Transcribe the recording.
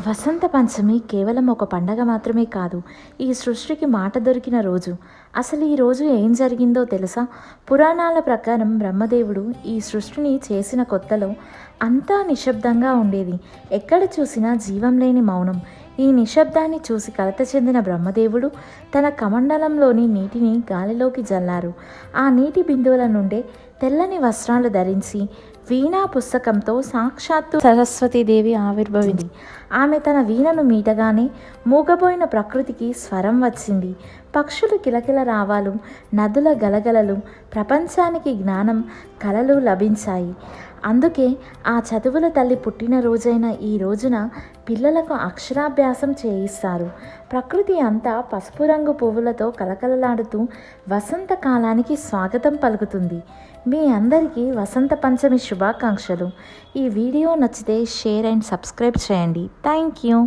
వసంత పంచమి కేవలం ఒక పండగ మాత్రమే కాదు, ఈ సృష్టికి మాట దొరికిన రోజు. అసలు ఈ రోజు ఏం జరిగిందో తెలుసా? పురాణాల ప్రకారం బ్రహ్మదేవుడు ఈ సృష్టిని చేసిన కొత్తలో అంతా నిశ్శబ్దంగా ఉండేది. ఎక్కడ చూసినా జీవం లేని మౌనం. ఈ నిశ్శబ్దాన్ని చూసి కలత చెందిన బ్రహ్మదేవుడు తన కమండలంలోని నీటిని గాలిలోకి జల్లారు. ఆ నీటి బిందువుల నుండే తెల్లని వస్త్రాలు ధరించి వీణా పుస్తకంతో సాక్షాత్తు సరస్వతీదేవి ఆవిర్భవింది. ఆమె తన వీణను మీటగానే మూగబోయిన ప్రకృతికి స్వరం వచ్చింది. పక్షులు కిలకిల రావాలు, నదుల గలగలలు, ప్రపంచానికి జ్ఞానం, కలలు లభించాయి. అందుకే ఆ చదువుల తల్లి పుట్టినరోజైన ఈ రోజున పిల్లలకు అక్షరాభ్యాసం చేయిస్తారు. ప్రకృతి అంతా పసుపు రంగు పువ్వులతో కలకలలాడుతూ వసంతకాలానికి స్వాగతం పలుకుతుంది. మీ అందరికీ వసంత పంచమి శుభాకాంక్షలు. ఈ వీడియో నచ్చితే షేర్ అండ్ సబ్స్క్రైబ్ చేయండి. Thank you.